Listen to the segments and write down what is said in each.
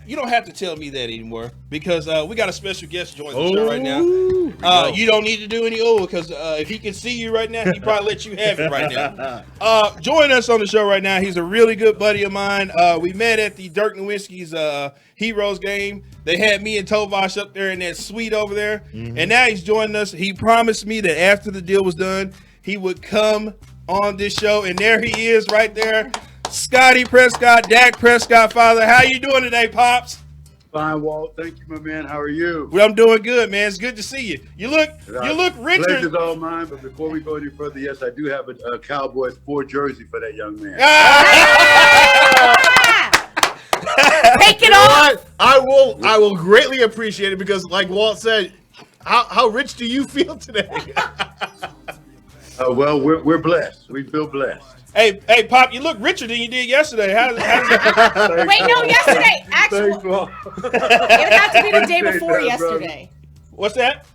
You don't have to tell me that anymore because we got a special guest joining the show right now. You don't need to do any because if he can see you right now, he probably let you have it right now. Join us on the show right now. He's a really good buddy of mine. We met at the Dirk Nowinski's Heroes game. They had me and Tovash up there in that suite over there, and now he's joining us. He promised me that after the deal was done, he would come on this show, and there he is right there. Scottie Prescott, Dak Prescott, father. How you doing today, Pops? Fine, Walt. Thank you, my man. How are you? Well, I'm doing good, man. It's good to see you. You look richer. Pleasure's all mine, but before we go any further, yes, I do have a Cowboys 4 jersey for that young man. Take it off. I will greatly appreciate it because, like Walt said, how rich do you feel today? Well, we're blessed. We feel blessed. Hey, Pop, you look richer than you did yesterday. How's Wait, no, yesterday. Actually, it would have to be the day before yesterday. What's that?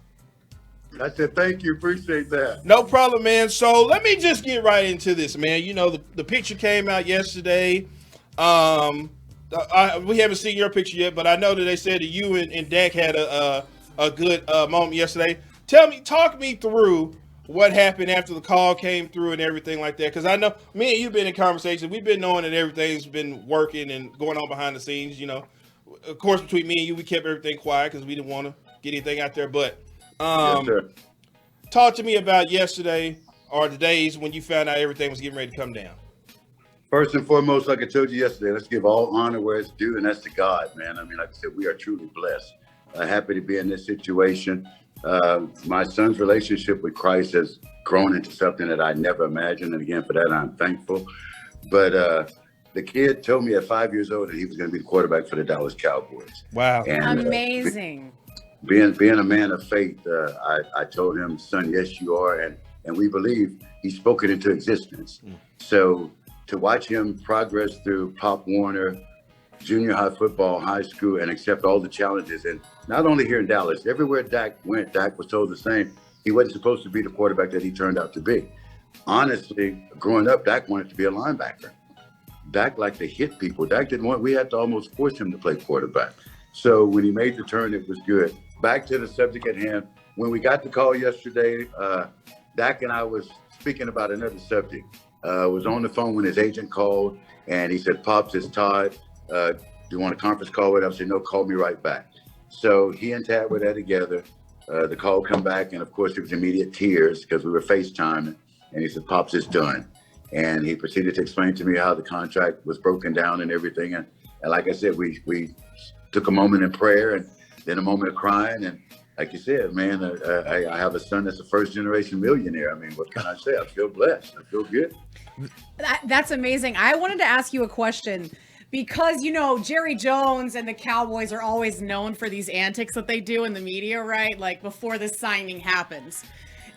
I said, thank you. Appreciate that. No problem, man. So let me just get right into this, man. You know, the picture came out yesterday. We haven't seen your picture yet, but I know that they said that you and Dak had a good moment yesterday. Talk me through what happened after the call came through and everything like that. Because I know me and you've been in conversation. We've been knowing that everything's been working and going on behind the scenes. You know, of course, between me and you, we kept everything quiet because we didn't want to get anything out there. But Yes, sir. talk to me about yesterday or the days when you found out everything was getting ready to come down. First and foremost, like I told you yesterday, let's give all honor where it's due, and that's to God, man. I mean, like I said, we are truly blessed. Happy to be in this situation. My son's relationship with Christ has grown into something that I never imagined. And again, for that, I'm thankful. But the kid told me at 5 years old that he was going to be the quarterback for the Dallas Cowboys. Wow. And, Amazing. Being a man of faith, I told him, son, yes, you are. And we believe he spoke it into existence. So to watch him progress through Pop Warner, junior high football, high school, and accept all the challenges. And not only here in Dallas, everywhere Dak went, Dak was told the same. He wasn't supposed to be the quarterback that he turned out to be. Honestly, growing up, Dak wanted to be a linebacker. Dak liked to hit people. Dak didn't want, we had to almost force him to play quarterback. So when he made the turn, it was good. Back to the subject at hand. When we got the call yesterday, Dak and I was speaking about another subject. Was on the phone when his agent called, and he said, Pops, it's Todd. Do you want a conference call with him? I said, no, call me right back. So he and Tad were there together. The call come back, and of course, it was immediate tears because we were FaceTiming. And he said, Pops, it's done. And he proceeded to explain to me how the contract was broken down and everything. And like I said, we took a moment in prayer and then a moment of crying. And like you said, man, I have a son that's a first-generation millionaire. I mean, what can I say? I feel blessed. I feel good. That's amazing. I wanted to ask you a question. Because, you know, Jerry Jones and the Cowboys are always known for these antics that they do in the media, right? Like before the signing happens.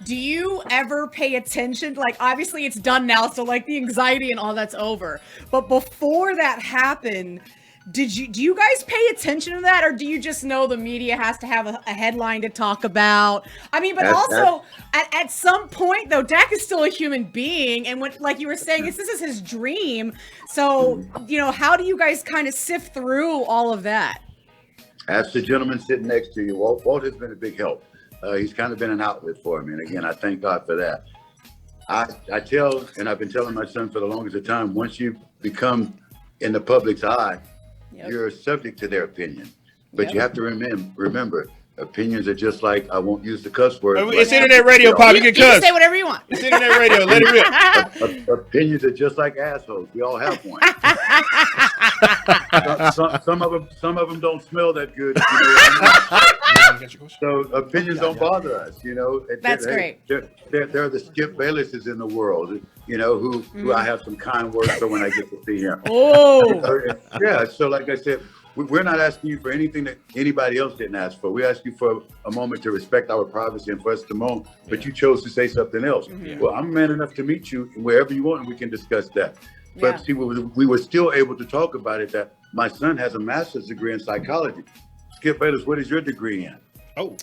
Do you ever pay attention? Like, obviously it's done now, so like the anxiety and all that's over. But before that happened, do you guys pay attention to that, or do you just know the media has to have a headline to talk about? I mean, but also at some point though, Dak is still a human being, and when, like you were saying, this is his dream. So, you know, how do you guys kind of sift through all of that? Ask the gentleman sitting next to you. Walt has been a big help. He's kind of been an outlet for me, and again, I thank God for that. I tell, and I've been telling my son for the longest of time, once you become in the public's eye, you're subject to their opinion. But you have to remember, opinions are just like, I won't use the cuss word. It's internet radio, Pop. You can cuss. You can say whatever you want. It's internet radio. Let it rip. Opinions are just like assholes. We all have one. Some of them don't smell that good. You know? So opinions don't bother us. You know. That's great. They're the Skip Baylesses in the world. You know, who I have some kind words for when I get to see him. Oh. Yeah. So like I said, we're not asking you for anything that anybody else didn't ask for. We asked you for a moment to respect our privacy and for us to moan, but you chose to say something else. Well, I'm man enough to meet you wherever you want, and we can discuss that. But see, we were still able to talk about it, that my son has a master's degree in psychology. Skip Bayless, what is your degree in? Oh,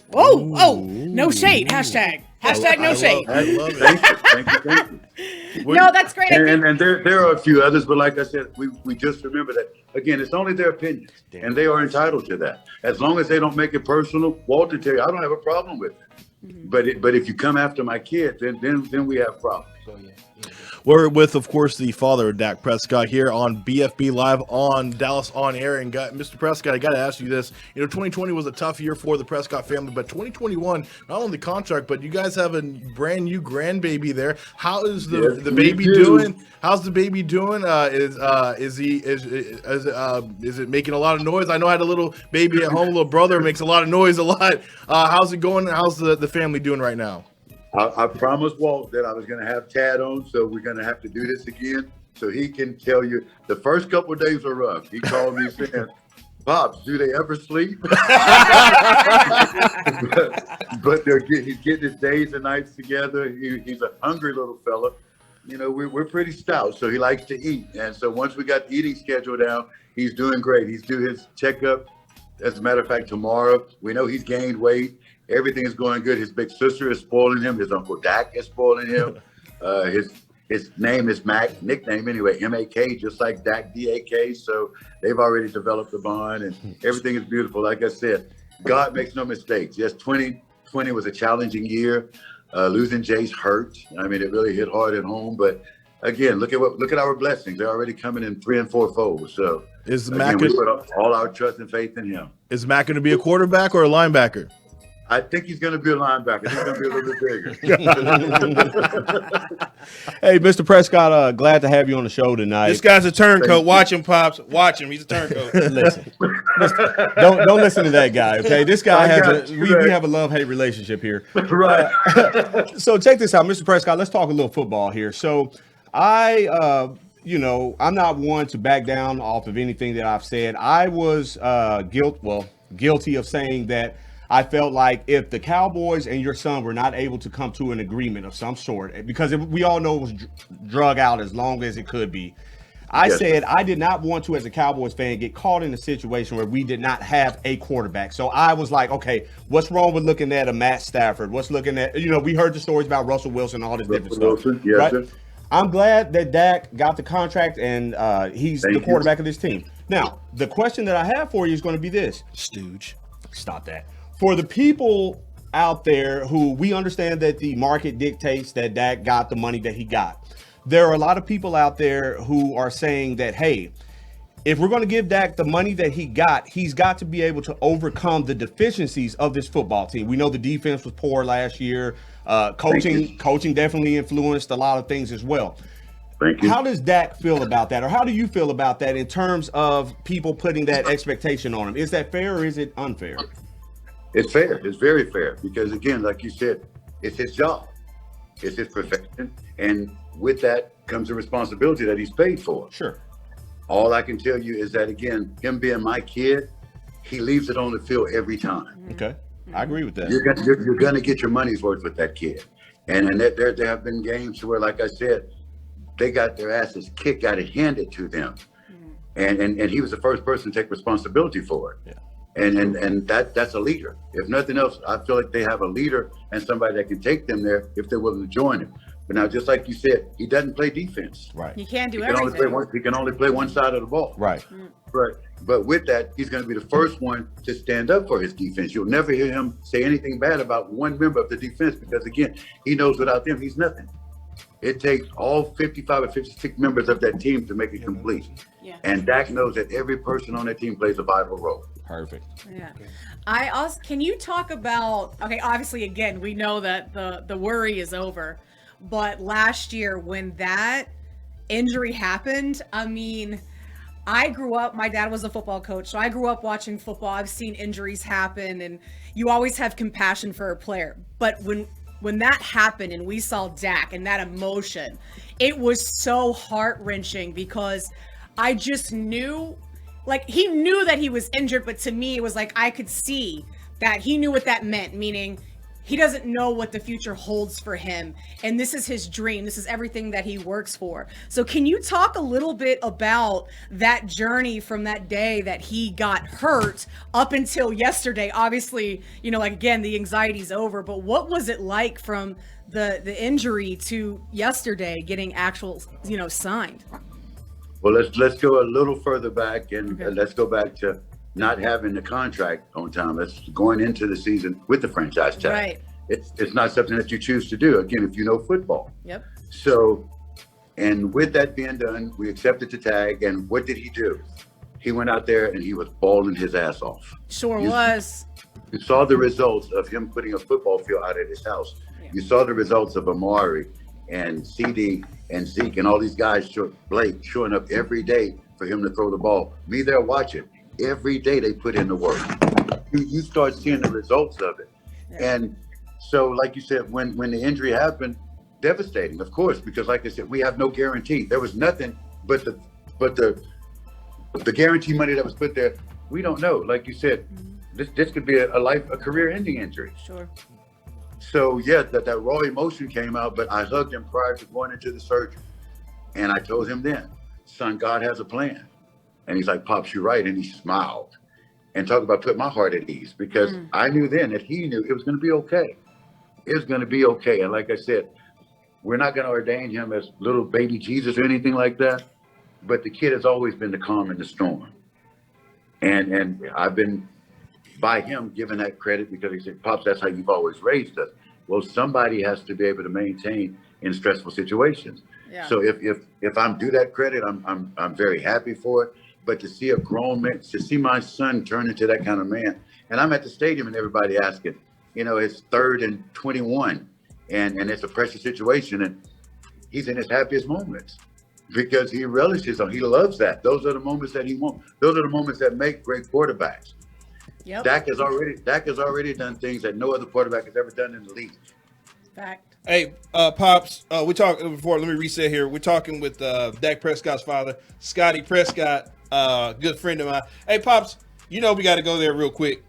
no shade. Hashtag no shade. I love it. Thank you. No, that's great. And there are a few others, but like I said, we just remember that again. It's only their opinions, and they are entitled to that. As long as they don't make it personal, Walter tell you, I don't have a problem with it. But if you come after my kid, then we have problems. We're with, of course, the father of Dak Prescott here on BFB Live on Dallas On Air. And Mr. Prescott, I got to ask you this. 2020 was a tough year for the Prescott family, but 2021, not only contract, but you guys have a brand new grandbaby there. How is the baby doing? How's the baby doing? Is it making a lot of noise? I know I had a little baby at home, a little brother, makes a lot of noise a lot. How's it going? How's the family doing right now? I promised Walt that I was going to have Tad on, so we're going to have to do this again so he can tell you the first couple of days are rough. He called me saying, Pops, do they ever sleep? but he's getting his days and nights together. He's a hungry little fella. We're pretty stout, so he likes to eat. And so once we got the eating schedule down, he's doing great. He's doing his checkup. As a matter of fact, tomorrow, we know he's gained weight. Everything is going good. His big sister is spoiling him. His uncle Dak is spoiling him. His name is Mac, nickname anyway, M-A-K, just like Dak, D-A-K. So they've already developed a bond, and everything is beautiful. Like I said, God makes no mistakes. Yes, 2020 was a challenging year. Losing Jace hurt. I mean, it really hit hard at home. But again, look at our blessings. They're already coming in 3 and 4 fold. So we put all our trust and faith in him. Is Mac going to be a quarterback or a linebacker? I think he's going to be a linebacker. He's going to be a little bit bigger. Hey, Mr. Prescott, glad to have you on the show tonight. This guy's a turncoat. Watch him, Pops. Watch him. He's a turncoat. Listen, don't listen to that guy, okay? This guy we have a love-hate relationship here. Right. So check this out, Mr. Prescott. Let's talk a little football here. So I'm not one to back down off of anything that I've said. I was guilty of saying that I felt like if the Cowboys and your son were not able to come to an agreement of some sort, because we all know it was drug out as long as it could be, I said I did not want to, as a Cowboys fan, get caught in a situation where we did not have a quarterback. So I was like, okay, what's wrong with looking at a Matt Stafford? What's looking at, we heard the stories about Russell Wilson, all this different stuff. Yes, right? I'm glad that Dak got the contract and he's the quarterback of this team. Now, the question that I have for you is going to be this. Stooge. Stop that. For the people out there who we understand that the market dictates that Dak got the money that he got, there are a lot of people out there who are saying that, hey, if we're going to give Dak the money that he got, he's got to be able to overcome the deficiencies of this football team. We know the defense was poor last year. Coaching definitely influenced a lot of things as well. Thank you. How does Dak feel about that? Or how do you feel about that in terms of people putting that expectation on him? Is that fair or is it unfair? It's fair. It's very fair because, again, like you said, it's his job. It's his profession. And with that comes a responsibility that he's paid for. Sure. All I can tell you is that, again, him being my kid, he leaves it on the field every time. Okay. I agree with that. You're going to get your money's worth with that kid. And there have been games where, like I said, they got their asses kicked, got it handed to them. And he was the first person to take responsibility for it. Yeah. And that's a leader. If nothing else, I feel like they have a leader and somebody that can take them there if they're willing to join him. But now, just like you said, he doesn't play defense. Right. He can't do He can everything. only play one side of the ball. Right. Right. But with that, he's going to be the first one to stand up for his defense. You'll never hear him say anything bad about one member of the defense because, again, he knows without them, he's nothing. It takes all 55 or 56 members of that team to make it complete. Yeah. And Dak knows that every person on that team plays a vital role. Perfect. Yeah. I also, can you talk about, okay, obviously, again, we know that the worry is over, but last year when that injury happened, I mean, I grew up, my dad was a football coach, so I grew up watching football. I've seen injuries happen, and you always have compassion for a player. But when that happened and we saw Dak and that emotion, it was so heart-wrenching because I just knew, like, he knew that he was injured, but to me, it was like I could see that he knew what that meant, meaning he doesn't know what the future holds for him. And this is his dream. This is everything that he works for. So can you talk a little bit about that journey from that day that he got hurt up until yesterday? Obviously, you know, like, again, the anxiety's over, but what was it like from the injury to yesterday getting actual, you know, signed? Well, let's go a little further back, and let's go back to not having the contract on time. Let's going into the season with the franchise tag. Right. It's not something that you choose to do. Again, if you know football. Yep. So, and with that being done, we accepted the tag. And what did he do? He went out there and he was balling his ass off. Sure was. You saw the results of him putting a football field out at his house. Yeah. You saw the results of Amari and CD and Zeke and all these guys, Blake, showing up every day for him to throw the ball. Me there watching. Every day they put in the work. You start seeing the results of it. Yeah. And so, like you said, when the injury happened, devastating, of course, because like I said, we have no guarantee. There was nothing but the guarantee money that was put there. We don't know. Like you said, this could be a career-ending injury. Sure. So yeah, that raw emotion came out, but I hugged him prior to going into the surgery. And I told him then, son, God has a plan. And he's like, Pops, you're right. And he smiled and talked about put my heart at ease, because I knew then that he knew it was going to be okay. It was going to be okay. And like I said, we're not going to ordain him as little baby Jesus or anything like that. But the kid has always been the calm in the storm. And I've been by him given that credit, because he said, Pops, that's how you've always raised us. Well, somebody has to be able to maintain in stressful situations. Yeah. So if I'm due that credit, I'm very happy for it. But to see a grown man, to see my son turn into that kind of man, and I'm at the stadium and everybody asking, you know, it's 3rd and 21, and it's a pressure situation, and he's in his happiest moments because he relishes on, he loves that. Those are the moments that he wants. Those are the moments that make great quarterbacks. Yep. Dak has already done things that no other quarterback has ever done in the league. Fact. Hey, Pops, we talked before. Let me reset here. We're talking with Dak Prescott's father, Scottie Prescott, good friend of mine. Hey, Pops, you know we got to go there real quick.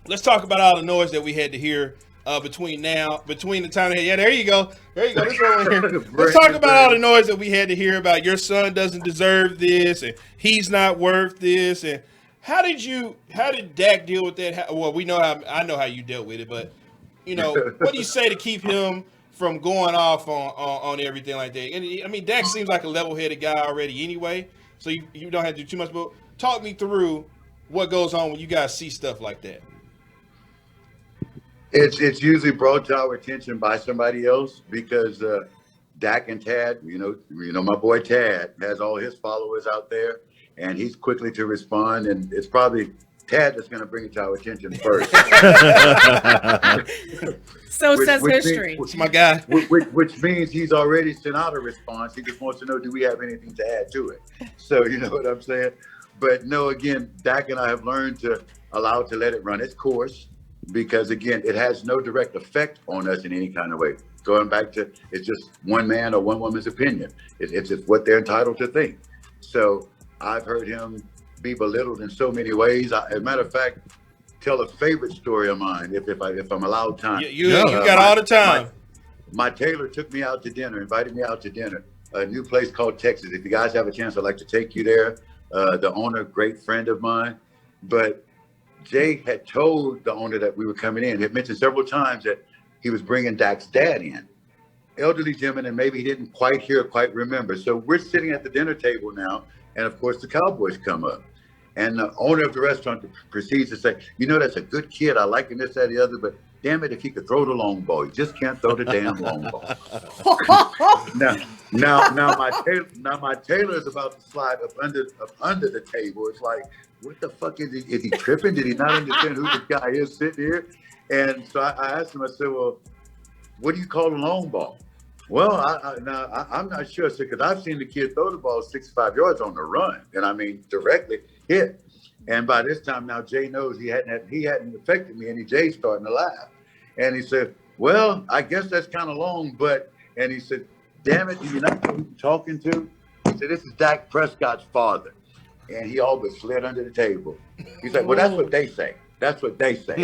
Let's talk about all the noise that we had to hear between the time. Yeah, there you go. This one here. Let's talk about all the noise that we had to hear about your son doesn't deserve this and he's not worth this. And how did Dak deal with that? Well, I know how you dealt with it, but you know, what do you say to keep him from going off on everything like that? And I mean, Dak seems like a level-headed guy already anyway, so you don't have to do too much. But talk me through what goes on when you guys see stuff like that. It's usually brought to our attention by somebody else, because Dak and Tad, you know, my boy Tad has all his followers out there, and he's quickly to respond, and it's probably Tad that's going to bring it to our attention first. So says history. It's my guy. Which means he's already sent out a response. He just wants to know, do we have anything to add to it? So you know what I'm saying? But no, again, Dak and I have learned to allow it to let it run its course, because again, it has no direct effect on us in any kind of way. Going back to, it's just one man or one woman's opinion. It's just what they're entitled to think. So I've heard him be belittled in so many ways. As a matter of fact, tell a favorite story of mine if I'm allowed time. You got all the time. My tailor took me out to dinner, invited me out to dinner, a new place called Texas. If you guys have a chance, I'd like to take you there. The owner, great friend of mine, but Jay had told the owner that we were coming in. He had mentioned several times that he was bringing Dak's dad in. Elderly gentleman, and maybe he didn't quite remember. So we're sitting at the dinner table now, and of course the Cowboys come up. And the owner of the restaurant proceeds to say, you know, that's a good kid. I like him, this, that, the other, but damn it, if he could throw the long ball, he just can't throw the damn long ball. now my tailor is about to slide up under the table. It's like, what the fuck is he? Is he tripping? Did he not understand who this guy is sitting here? And so I asked him, I said, well, what do you call a long ball? Well, I'm not sure, because I've seen the kid throw the ball 65 yards on the run, and I mean directly hit. And by this time now, Jay knows he hadn't affected me, and Jay's starting to laugh. And he said, well, I guess that's kind of long, and he said, damn it, do you not know who you're talking to? He said, this is Dak Prescott's father. And he all but slid under the table. He's like, well, that's what they say. That's what they say.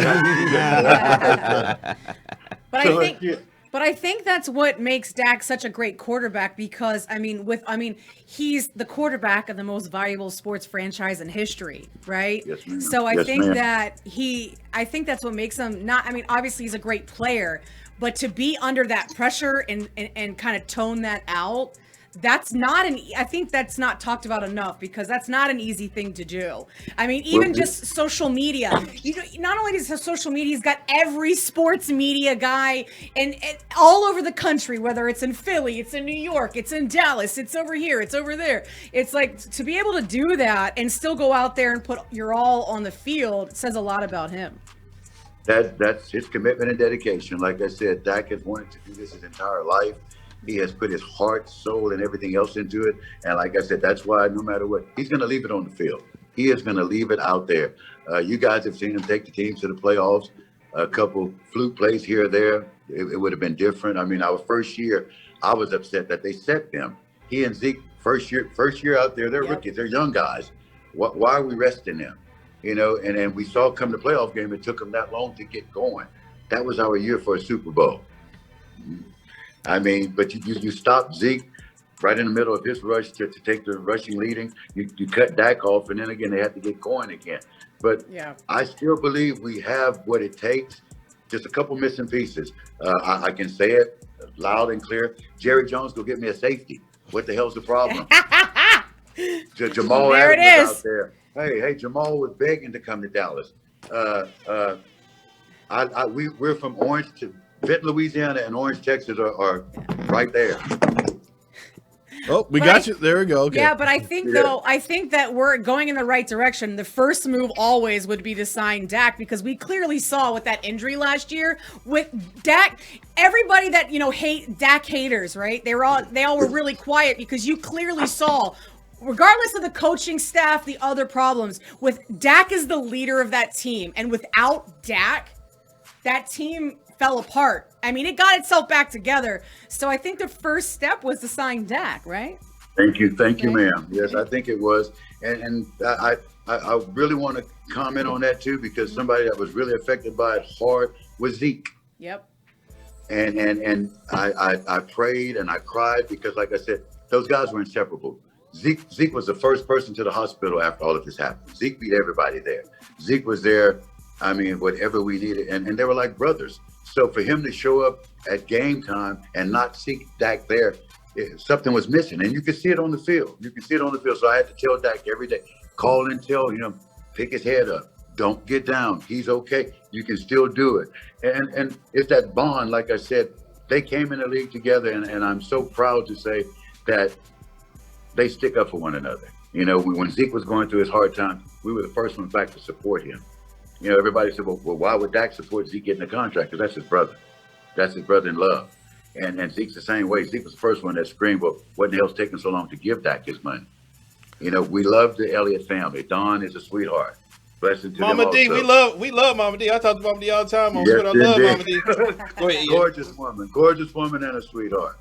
But So, I think, yeah. but I think that's what makes Dak such a great quarterback because he's the quarterback of the most valuable sports franchise in history, right? Yes, ma'am. So I Yes, think ma'am. I think that's what makes him not. I mean, obviously he's a great player, but to be under that pressure and kind of tone that out. I think that's not talked about enough because that's not an easy thing to do. I mean, even just social media, not only does he have social media, he's got every sports media guy and all over the country, whether it's in Philly, it's in New York, it's in Dallas, it's over here, it's over there. It's like to be able to do that and still go out there and put your all on the field says a lot about him. That's his commitment and dedication. Like I said, Dak has wanted to do this his entire life. He has put his heart, soul, and everything else into it. And like I said, that's why no matter what, he's going to leave it on the field. He is going to leave it out there. You guys have seen him take the teams to the playoffs. A couple fluke plays here or there. It would have been different. I mean, our first year, I was upset that they set them. He and Zeke, first year out there, they're rookies. They're young guys. Why are we resting them? And then we saw come the playoff game, it took them that long to get going. That was our year for a Super Bowl. I mean, but you stopped Zeke right in the middle of his rush to take the rushing leading. You cut Dak off, and then again, they had to get going again. But I still believe we have what it takes, just a couple missing pieces. I can say it loud and clear. Jerry Jones, go get me a safety. What the hell's the problem? Jamal There it Adams was is. out there. Hey, Jamal was begging to come to Dallas. We're from Orange to Benton, Louisiana, and Orange, Texas are right there. Oh, we got you. There we go. Okay. Yeah, but I think that we're going in the right direction. The first move always would be to sign Dak because we clearly saw with that injury last year with Dak. Everybody that hate Dak haters, right? They all were really quiet because you clearly saw, regardless of the coaching staff, the other problems with Dak as the leader of that team, and without Dak, that team fell apart. I mean, it got itself back together. So I think the first step was to sign Dak, right? Thank you, ma'am. Yes, I think it was, and I really want to comment on that too because somebody that was really affected by it hard was Zeke. Yep. And I prayed and I cried because, like I said, those guys were inseparable. Zeke was the first person to the hospital after all of this happened. Zeke beat everybody there. Zeke was there. I mean, whatever we needed, and they were like brothers. So for him to show up at game time and not see Dak there, something was missing, and you could see it on the field. So I had to tell Dak every day, call and tell him, pick his head up, don't get down. He's okay. You can still do it. And it's that bond. Like I said, they came in the league together, and I'm so proud to say that they stick up for one another. When Zeke was going through his hard time, we were the first ones back to support him. Everybody said, well, why would Dak support Zeke getting a contract? Because that's his brother. That's his brother in love. And Zeke's the same way. Zeke was the first one that screamed, well, what the hell's taking so long to give Dak his money? We love the Elliott family. Don is a sweetheart. Blessing to Mama them D, also. we love Mama D. I talk to Mama D all the time on Twitter. I love Mama D. Go ahead, Ian. Gorgeous woman and a sweetheart.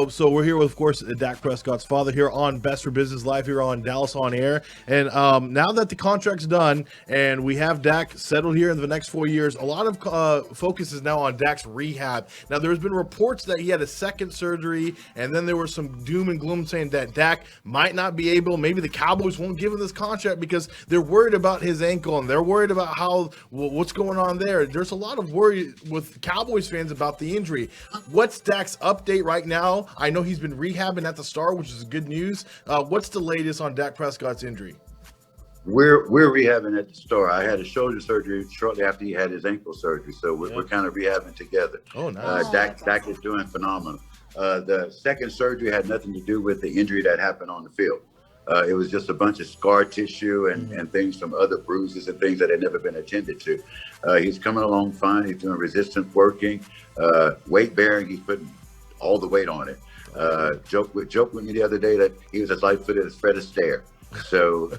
So we're here with, of course, Dak Prescott's father here on Best for Business Live here on Dallas On Air. And now that the contract's done and we have Dak settled here in the next 4 years, a lot of focus is now on Dak's rehab. Now, there's been reports that he had a second surgery, and then there was some doom and gloom saying that Dak might not be able, maybe the Cowboys won't give him this contract because they're worried about his ankle and they're worried about what's going on there. There's a lot of worry with Cowboys fans about the injury. What's Dak's update right now? I know he's been rehabbing at the Star, which is good news. What's the latest on Dak Prescott's injury? We're rehabbing at the Star. I had a shoulder surgery shortly after he had his ankle surgery, so we're kind of rehabbing together. Oh, nice. Dak is doing phenomenal. The second surgery had nothing to do with the injury that happened on the field. It was just a bunch of scar tissue and things from other bruises and things that had never been attended to. He's coming along fine. He's doing resistance working, weight bearing. He's putting all the weight on it. Joked with me the other day that he was as light-footed as Fred Astaire. So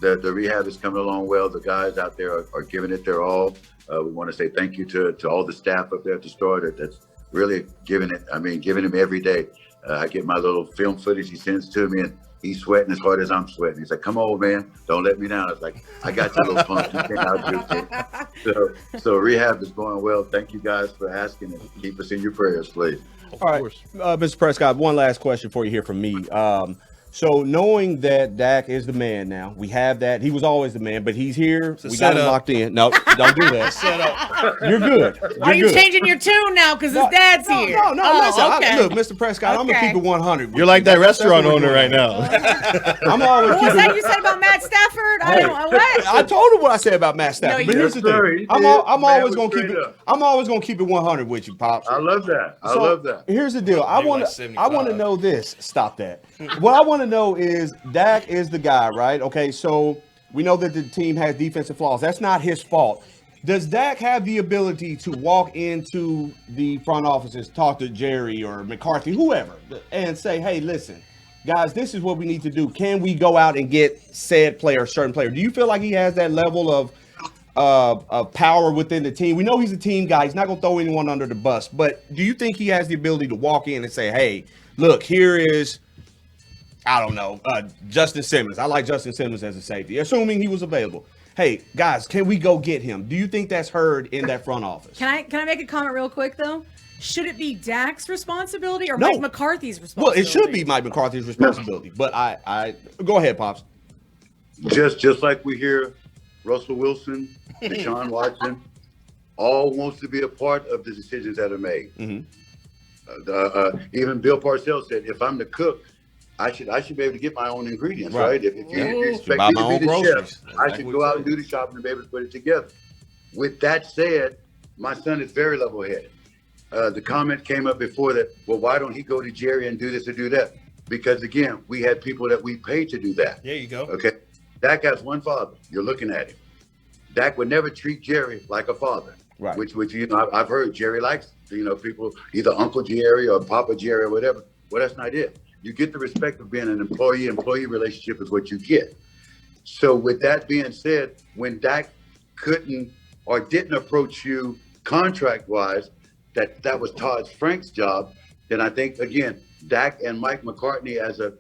the rehab is coming along well. The guys out there are giving it their all. We want to say thank you to all the staff up there at the Star that's really giving him every day. I get my little film footage he sends to me, and He's sweating as hard as I'm sweating. He's like, come on, man. Don't let me down. I was like, I got you, little punk. You can't outdo me. So rehab is going well. Thank you guys for asking, and keep us in your prayers, please. All right, Mr. Prescott, one last question for you here from me. So knowing that Dak is the man now, we have that. He was always the man, but he's here. We got him locked in. No, don't do that. Set up. You're good. Are you changing your tune now because his dad's here? No. Oh, Listen, okay. look, Mr. Prescott, I'm going to keep it 100. You're like that restaurant owner right now. I'm always What was that you said about Matt Stafford? I don't know. What? I told him what I said about Matt Stafford. No, But here's the thing. I'm always going to keep it. I'm always going to keep it 100 with you, Pops. I love that. I love that. Here's the deal. I want to know this. Stop that. What I want to know is Dak is the guy, right? Okay, so we know that the team has defensive flaws. That's not his fault. Does Dak have the ability to walk into the front offices, talk to Jerry or McCarthy, whoever, and say, hey, listen, guys, this is what we need to do. Can we go out and get said player, certain player? Do you feel like he has that level of power within the team? We know he's a team guy. He's not going to throw anyone under the bus. But do you think he has the ability to walk in and say, hey, look, here is, I don't know, Justin Simmons. I like Justin Simmons as a safety, assuming he was available. Hey, guys, can we go get him? Do you think that's heard in that front office? Can I make a comment real quick, though? Should it be Dak's responsibility or No. Mike McCarthy's Well, responsibility? it should be Mike McCarthy's responsibility. But I go ahead, Pops. Just like we hear Russell Wilson, Deshaun Watson, all wants to be a part of the decisions that are made. Mm-hmm. Even Bill Parcells said, if I'm the cook, I should be able to get my own ingredients, right? If you expect buy me my to be the own chef, groceries. I should go out and do the shopping and be able to put it together. With that said, my son is very level-headed. The comment came up before that, well, why don't he go to Jerry and do this or do that? Because, again, we had people that we paid to do that. There you go. Okay? Dak has one father. You're looking at him. Dak would never treat Jerry like a father. Right. Which you know, I've heard Jerry likes, you know, people, either Uncle Jerry or Papa Jerry or whatever. Well, that's not it. You get the respect of being an employee-employee relationship is what you get. So with that being said, when Dak couldn't or didn't approach you contract-wise, that was Todd Frank's job, then I think, again, Dak and Mike McCartney as a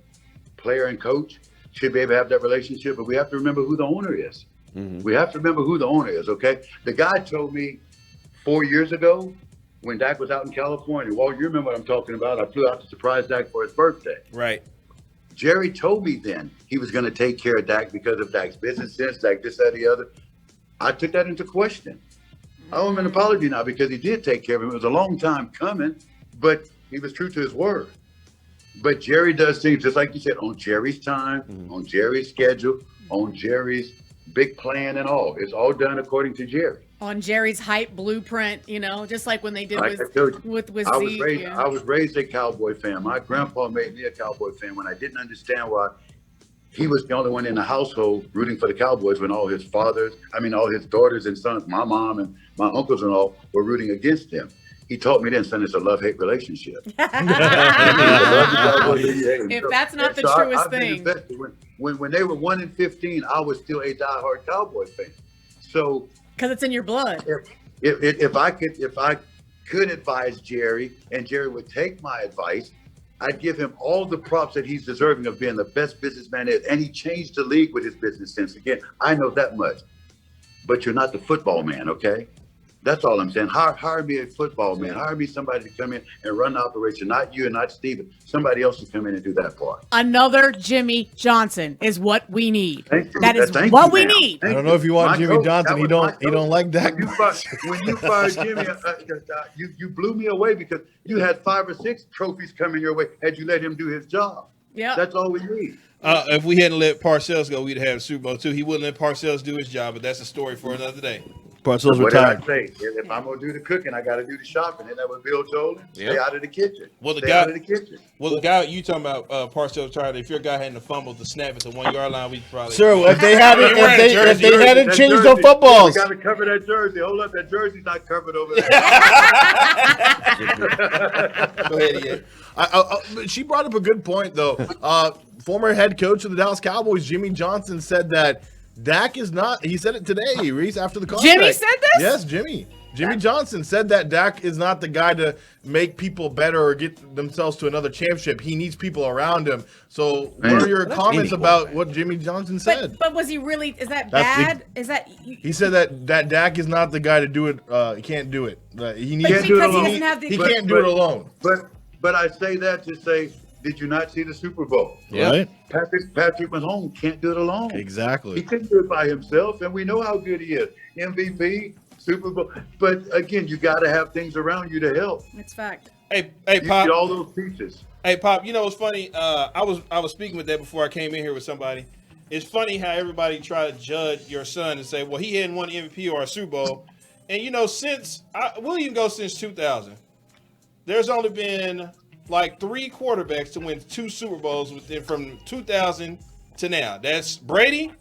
player and coach should be able to have that relationship, but we have to remember who the owner is. Mm-hmm. We have to remember who the owner is, okay? The guy told me 4 years ago when Dak was out in California, Walt, you remember what I'm talking about. I flew out to surprise Dak for his birthday. Right. Jerry told me then he was going to take care of Dak because of Dak's business sense, Dak this, that, the other. I took that into question. I owe him an apology now because he did take care of him. It was a long time coming, but he was true to his word. But Jerry does things, just like you said, on Jerry's time, on Jerry's schedule, on Jerry's big plan and all. It's all done according to Jerry. On Jerry's hype blueprint, you know, just like when they did Like I told you, with I Zeke. was raised a Cowboy fan. My grandpa made me a Cowboy fan when I didn't understand why he was the only one in the household rooting for the Cowboys when all his daughters and sons, my mom and my uncles and all were rooting against him. He taught me then, son, it's a love-hate relationship. If that's not the truest thing. When they were 1-15, I was still a diehard Cowboy fan. So because it's in your blood. If I could advise Jerry and Jerry would take my advice, I'd give him all the props that he's deserving of being the best businessman is. And he changed the league with his business sense. Again, I know that much. But you're not the football man, okay? That's all I'm saying. Hire me a football man. Hire me somebody to come in and run the operation. Not you and not Steven. Somebody else to come in and do that part. Another Jimmy Johnson is what we need. That is what we need. I don't know if you want Jimmy Johnson. He don't like Dak. When you fired Jimmy, you blew me away because you had 5 or 6 trophies coming your way had you let him do his job. Yeah, that's all we need. If we hadn't let Parcells go, we'd have Super Bowl 2. He wouldn't let Parcells do his job, but that's a story for another day. Parcells What did I retired. say? If I'm gonna do the cooking, I got to do the shopping. Isn't that what Bill told him? Stay out of the kitchen. Well, Stay out of the kitchen. Well, the guy you talking about, Parcells retired. If your guy hadn't fumbled the snap at the 1 yard line, we probably. Sir, if they hadn't changed their footballs. We got to cover that jersey. Hold up, that jersey's not covered over there. Go ahead, Ian. She brought up a good point, though. Former head coach of the Dallas Cowboys, Jimmy Johnson, said that Dak is not. He said it today, Reese, after the contract. Jimmy said this? Yes, Jimmy. Jimmy Johnson said that Dak is not the guy to make people better or get themselves to another championship. He needs people around him. So, what are your comments about what Jimmy Johnson said? But was he really? Is that That's bad? Is that? He said that Dak is not the guy to do it. He can't do it. He needs. But because he doesn't have the. He can't do it alone. But I say that to say, did you not see the Super Bowl? Right. Patrick Mahomes can't do it alone. Exactly. He couldn't do it by himself, and we know how good he is. MVP, Super Bowl. But again, you got to have things around you to help. It's fact. Hey, You Pop. need all those pieces. Hey, Pop. You know what's funny? I was speaking with that before I came in here with somebody. It's funny how everybody try to judge your son and say, well, he hadn't won MVP or a Super Bowl. And, we'll even go since 2000. There's only been like 3 quarterbacks to win 2 Super Bowls from 2000 to now. That's Brady,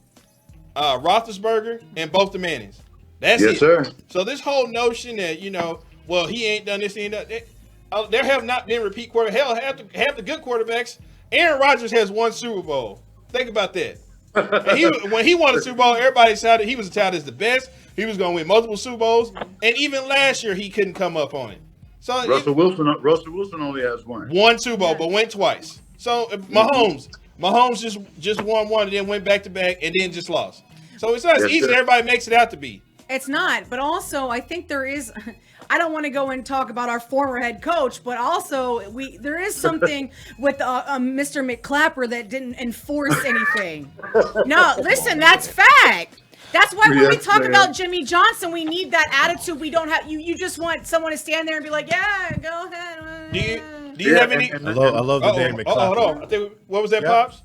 Roethlisberger, and both the Mannings. That's Yes, it. sir. So this whole notion that, well, he ain't done this, he ain't done that. There have not been repeat quarterbacks. Hell, half the good quarterbacks. Aaron Rodgers has 1 Super Bowl. Think about that. And when he won a Super Bowl, everybody shouted he was touted as the best. He was going to win multiple Super Bowls. And even last year, he couldn't come up on it. So Russell Wilson only has 1 Super Bowl, but went twice. So Mahomes just won 1 and then went back to back and then just lost. So it's not as easy as everybody makes it out to be. It's not, but also I think there is. I don't want to go and talk about our former head coach, but also there is something with Mr. McClapper that didn't enforce anything. No, listen, that's fact. That's why when we talk about Jimmy Johnson, we need that attitude. We don't have you just want someone to stand there and be like, yeah, go ahead. Do you have any? I love the name McClapper. Hold on. What was that, Pops?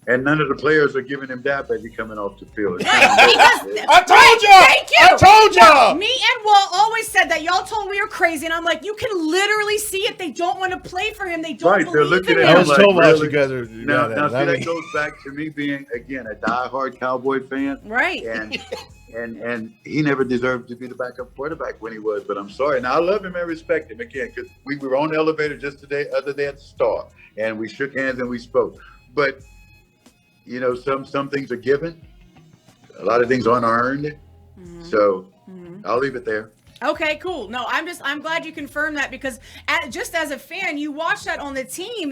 And none of the players are giving him that as he coming off the field. I told y'all. Thank you. I told y'all. Me and Walt always said that. Y'all told me we were crazy, and I'm like, you can literally see it. They don't want to play for him. They don't They're believe looking in at him. I was like, told about really? you guys are. Now that goes back to me being, again, a diehard Cowboy fan. Right. And he never deserved to be the backup quarterback when he was. But I'm sorry. Now, I love him and respect him, again, because we were on the elevator just today, other day at the Star, and we shook hands and we spoke. But, some things are given. A lot of things are unearned. Mm-hmm. So I'll leave it there. Okay, cool. No, I'm glad you confirmed that because just as a fan, you watch that on the team.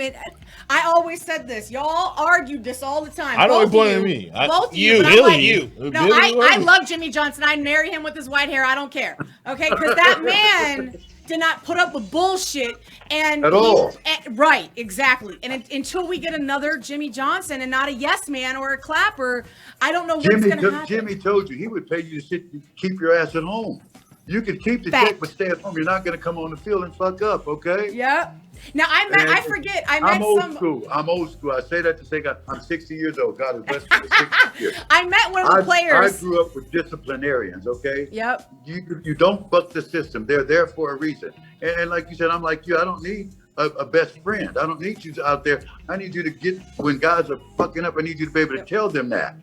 I always said this. Y'all argued this all the time. I don't blame me. Both you, you. Billy. No, I love Jimmy Johnson. I'd marry him with his white hair. I don't care. Okay, because that man did not put up with bullshit and at all. Right, exactly. And until we get another Jimmy Johnson and not a yes man or a clapper, I don't know what's going to happen. Jimmy told you he would pay you to keep your ass at home. You could keep the check, but stay at home. You're not going to come on the field and fuck up, okay? Yep. Now, I'm old school. I say that to say I'm 60 years old. God has blessed me with 60 years. I met one of the players. I grew up with disciplinarians, okay? Yep. You don't buck the system. They're there for a reason. And like you said, I'm like you. I don't need a best friend. I don't need you out there. I need you to get, when guys are fucking up, I need you to be able to tell them that.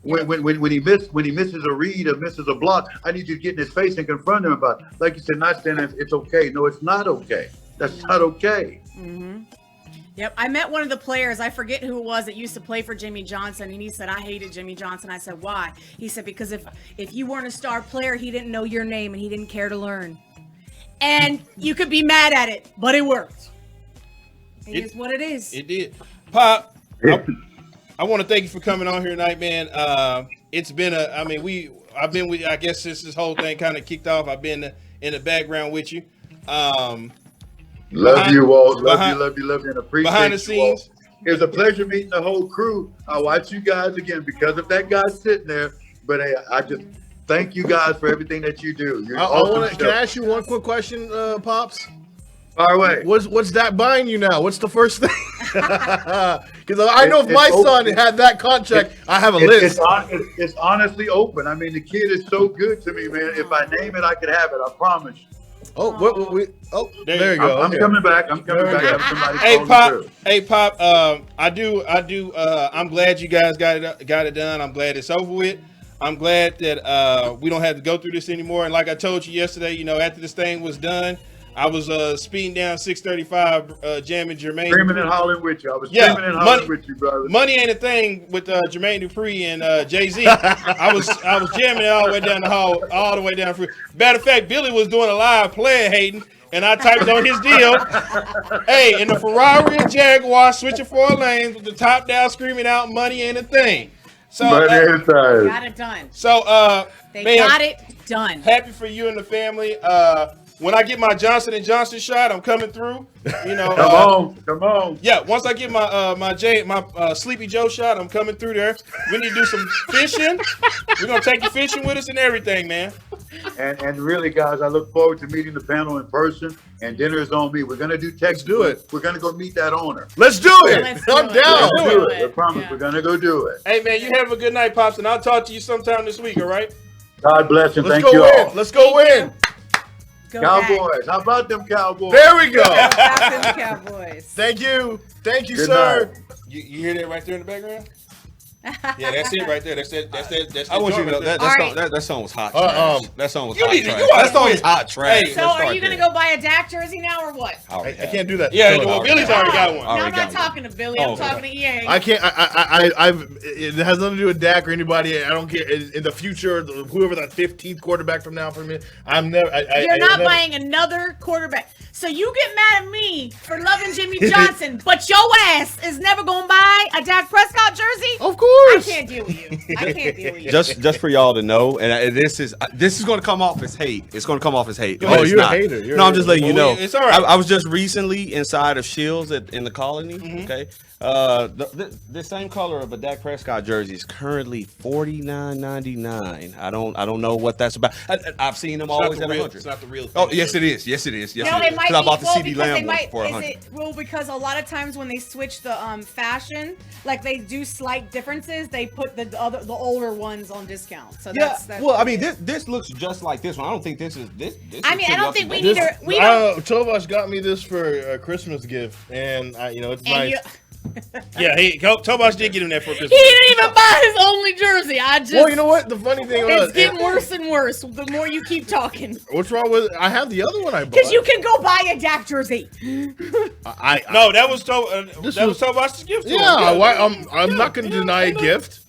When he misses a read or misses a block, I need you to get in his face and confront him about it. Like you said, not standing, it's okay. No, it's not okay. That's not okay. Mm-hmm. Yep. I met one of the players. I forget who it was that used to play for Jimmy Johnson. And he said, I hated Jimmy Johnson. I said, why? He said, because if you weren't a star player, he didn't know your name and he didn't care to learn. And you could be mad at it, but it worked. It is what it is. It did. Pop, I want to thank you for coming on here tonight, man. It's been I've been with you, I guess, since this whole thing kind of kicked off. I've been in the background with you. Love you all. Love you, and appreciate behind the you scenes. all. It was a pleasure meeting the whole crew. I watch you guys again because of that guy sitting there. But hey, I just thank you guys for everything that you do. You're awesome. Can I ask you one quick question, Pops? Far away. What's that buying you now? What's the first thing? Because I know if my son had that contract, I have a list. It's honestly open. I mean, the kid is so good to me, man. If I name it, I could have it. I promise. There you go. I'm coming back. I'm somebody Hey, Pop. I'm glad you guys got it done. I'm glad it's over with. I'm glad that we don't have to go through this anymore. And like I told you yesterday, after this thing was done, I was speeding down 635, jamming Jermaine. Screaming and hollering with you. I was screaming and hollering with you, brother. Money ain't a thing with Jermaine Dupri and Jay-Z. I was jamming it all the way down the hall, all the way down through. Matter of fact, Billy was doing a live player hating, and I typed on his deal. Hey, in the Ferrari and Jaguar, switching 4 lanes with the top down, screaming out, money ain't a thing. So got it done. So they got it done. Happy for you and the family. When I get my Johnson & Johnson shot, I'm coming through. You know, come on. Yeah, once I get my Sleepy Joe shot, I'm coming through there. We need to do some fishing. We're gonna take you fishing with us and everything, man. And really, guys, I look forward to meeting the panel in person. And dinner is on me. We're gonna do Texas. Do it. We're gonna go meet that owner. Let's do it. I'm down. Let's do it. I promise. We're gonna go do it. Hey, man, you have a good night, Pops, and I'll talk to you sometime this week. All right? God bless and Let's thank you all. Let's go win. Go Cowboys. How about them Cowboys? There we go. Back to the Cowboys. Thank you, Good sir. night. You hear that right there in the background? Yeah, that's it right there. That's I want you to know that. that song was hot trash. That song was hot trash. That song was hot trash. Hey, So are you going to go buy a Dak jersey now or what? I can't do that. Yeah, well, Billy's already got one. No, I'm not talking to Billy. I'm talking to EA. I can't. It has nothing to do with Dak or anybody. I don't care. In the future, whoever that 15th quarterback from now for me, I'm never. You're not buying another quarterback. So you get mad at me for loving Jimmy Johnson, but your ass is never going to buy a Dak Prescott jersey? Of course. I can't deal with you. I can't deal with you. Just for y'all to know, and this is going to come off as hate. It's going to come off as hate. Oh, It's you're a not. hater. I'm just letting you know. It's all right. I was just recently inside of Shields in the Colony. Okay. The same color of a Dak Prescott jersey is currently $49.99. I don't know what that's about. I've seen them always at $100. It's not the real thing. Oh, yes, it is. Yes, it is. Yes, No, it is. it might 'Cause I be bought the CD because Lamb one for $100. Because a lot of times when they switch the fashion, like they do slight differences, they put the older ones on discount. So Yeah. that's Well, I mean, this looks just like this one. I don't think this is this. I mean, I don't think we need This, to. We don't. Tovash got me this for a Christmas gift, and it's And nice. Yeah, Tobosh did get him that for He Christmas. didn't even buy his only jersey. I just. Well, you know what? The funny thing was, It's getting worse and worse the more you keep talking. what's wrong with it? I have the other one I bought. Because you can go buy a Dak jersey. No, that was Tobosh's gift to him. Yeah, I'm not going to deny a gift.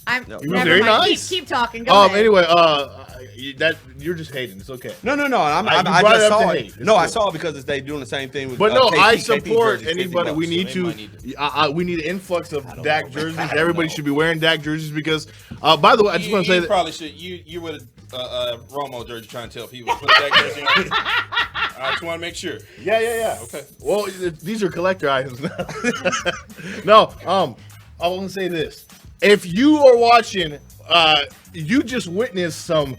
I'm was never very mind. nice. Keep talking. Go ahead. Anyway, that you're just hating. It's okay. No. you I brought just it up saw to it. hate. It's No, I cool. saw it because they doing the same thing with. But no, I KP support jerseys, anybody. We $50. need So to. We need an influx of Dak jerseys. Everybody should be wearing Dak jerseys because. By the way, I just want to say you that. probably should. You with a Romo jersey trying to tell people put that jersey on. I just want to make sure. Yeah. Okay. Well, these are collector items now. No, I want to say this: if you are watching, you just witnessed some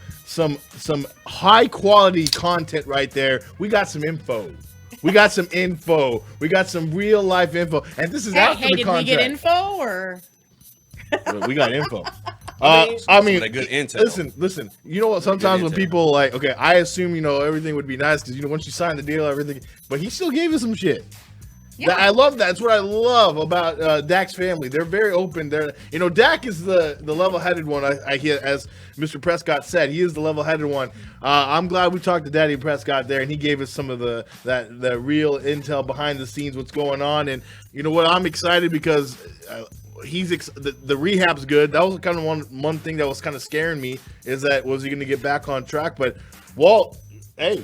high quality content right there. We got some info. We got some real life info, and this is after the did contract. we get info or? We got info. I mean, good intel. Listen. You know what? Sometimes when people okay, I assume everything would be nice because once you sign the deal, everything. But he still gave us some shit. Yeah. I love that. That's what I love about Dak's family. They're very open. Dak is the level-headed one. I hear, as Mr. Prescott said, he is the level-headed one. I'm glad we talked to Daddy Prescott there, and he gave us some of the real intel behind the scenes, what's going on. And you know what? I'm excited because. The rehab's good. That was kind of one thing that was kind of scaring me is that was he going to get back on track? But Walt, hey,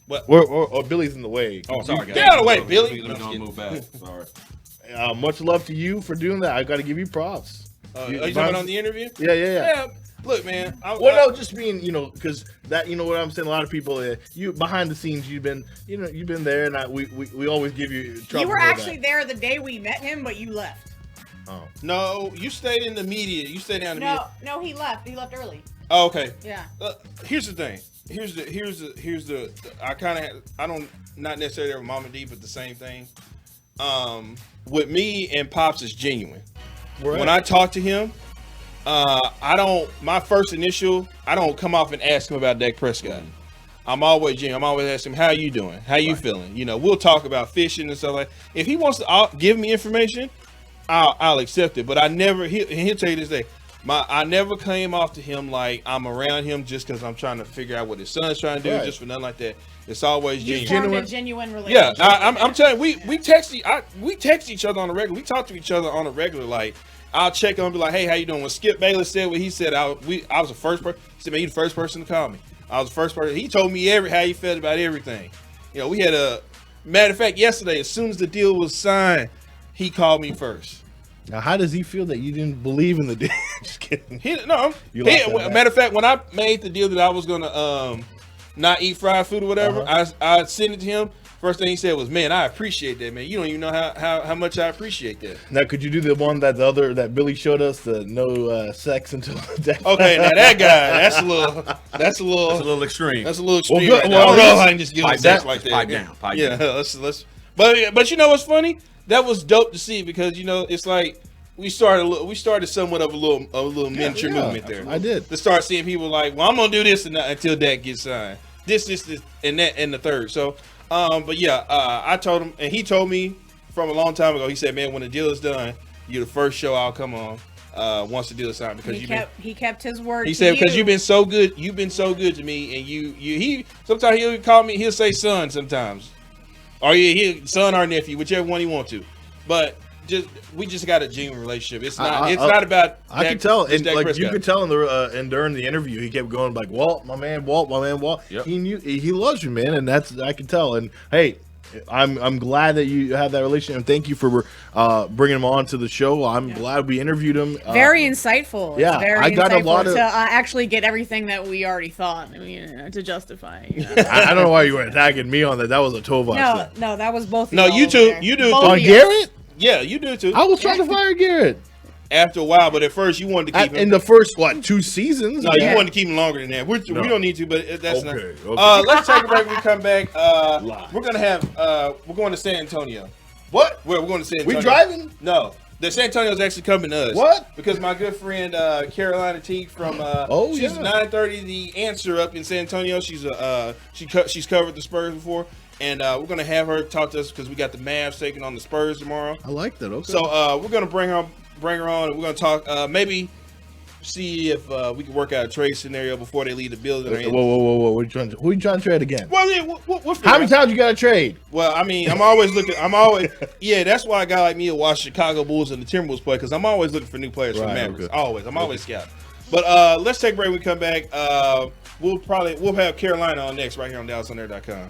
What? or Billy's in the way. Oh, sorry, guys. Get out of the way, Billy. Let me move back. Sorry. Much love to you for doing that. I got to give you props. Are you talking on the interview? Yeah. Yeah. Look, man. Well, no, just being, because that, what I'm saying. A lot of people, you behind the scenes, you've been there, and we always give you trouble. You were for actually that. there the day we met him, but you left. Oh. No, you stayed in the media. You stayed down in the media. No, he left. He left early. Oh, okay. Yeah. Here's the thing. Here's the. I don't not necessarily have Mama D, but the same thing. With me and Pops is genuine. Right. When I talk to him, my first initial, I don't come off and ask him about Dak Prescott. I'm always genuine. I'm always asking him, how you doing? How you feeling? We'll talk about fishing and stuff like that. If he wants to give me information, I'll accept it. But I never, he'll tell you this day, I never came off to him like I'm around him just because I'm trying to figure out what his son's trying to do, Right. just for nothing like that. It's always You genuine. formed a genuine Yeah, relationship. I'm telling you, we text each other on a regular. We talk to each other on a regular. Like, I'll check on him, be like, hey, how you doing? When Skip Bayless said what he said, I was the first person. He said, man, you the first person to call me. I was the first person. He told me how he felt about everything. You know, we had a matter of fact yesterday. As soon as the deal was signed, he called me first. Now, how does he feel that you didn't believe in the deal? Just kidding. You lost that Matter of fact, when I made the deal that I was gonna not eat fried food or whatever, I sent it to him. First thing he said was, "Man, I appreciate that, man. You don't even know how much I appreciate that." Now, could you do the one that Billy showed us, the no sex until death? Okay, now that guy, that's a little It's a little extreme. That's a little extreme. Well, right good. now. I don't Well, know if I can just give him pipe sex down, like that. pipe down, pipe yeah, down. let's. But you know what's funny? That was dope to see because you know it's like we started somewhat of a little miniature movement there. I did. To start seeing people like, well, I'm gonna do this until that gets signed. This, and that, and the third. So, but yeah, I told him, and he told me from a long time ago. He said, man, when the deal is done, you're the first show I'll come on. Once the deal is signed, because he kept his word. He said because you've been so good. You've been so good to me, and he sometimes he'll call me. He'll say son sometimes, or he son or nephew, whichever one he wants to. But we just got a genuine relationship. It's not about. I can tell, and Dak like Prescott. you could tell in the and during the interview, he kept going like, "Walt, my man, Walt." Yep. He knew he loves you, man, and I can tell. And hey, I'm glad that you have that relationship, and thank you for bringing him on to the show. I'm glad we interviewed him. Very insightful. yeah, It's very I got a insightful lot of- to actually get everything that we already thought. I mean, to justify. You know. I don't know why you were attacking me on that. That was a Tovash No, thing. no, that was both. of No, y'all you over too. there. You do Both too. of On you. Garrett, Yeah, you do too. I was trying to fire Garrett After a while, but at first you wanted to keep him. in the first 2 seasons. No, Yeah. you wanted to keep him longer than that. We don't need to, but that's not. Okay, okay. Let's take a break. When we come back. We're gonna have. We're going to San Antonio. What? We're going to San Antonio. We driving? No, the San Antonio's actually coming to us. What? Because my good friend Carolina Teague from she's 930 The Answer up in San Antonio. She's she's covered the Spurs before, and we're gonna have her talk to us because we got the Mavs taking on the Spurs tomorrow. I like that. Okay. So we're gonna bring her on, and we're gonna talk. Maybe see if we can work out a trade scenario before they leave the building. Or anything. Whoa! Who you trying to trade again? Well, yeah, we'll figure How many out. times you got to trade? Well, I mean, I'm always looking. Yeah, that's why a guy like me will watch Chicago Bulls and the Timberwolves play because I'm always looking for new players for the Right, Mavericks. okay. Always, I'm always scouting. But let's take a break. When we come back. We'll have Carolina on next right here on DallasOnAir.com.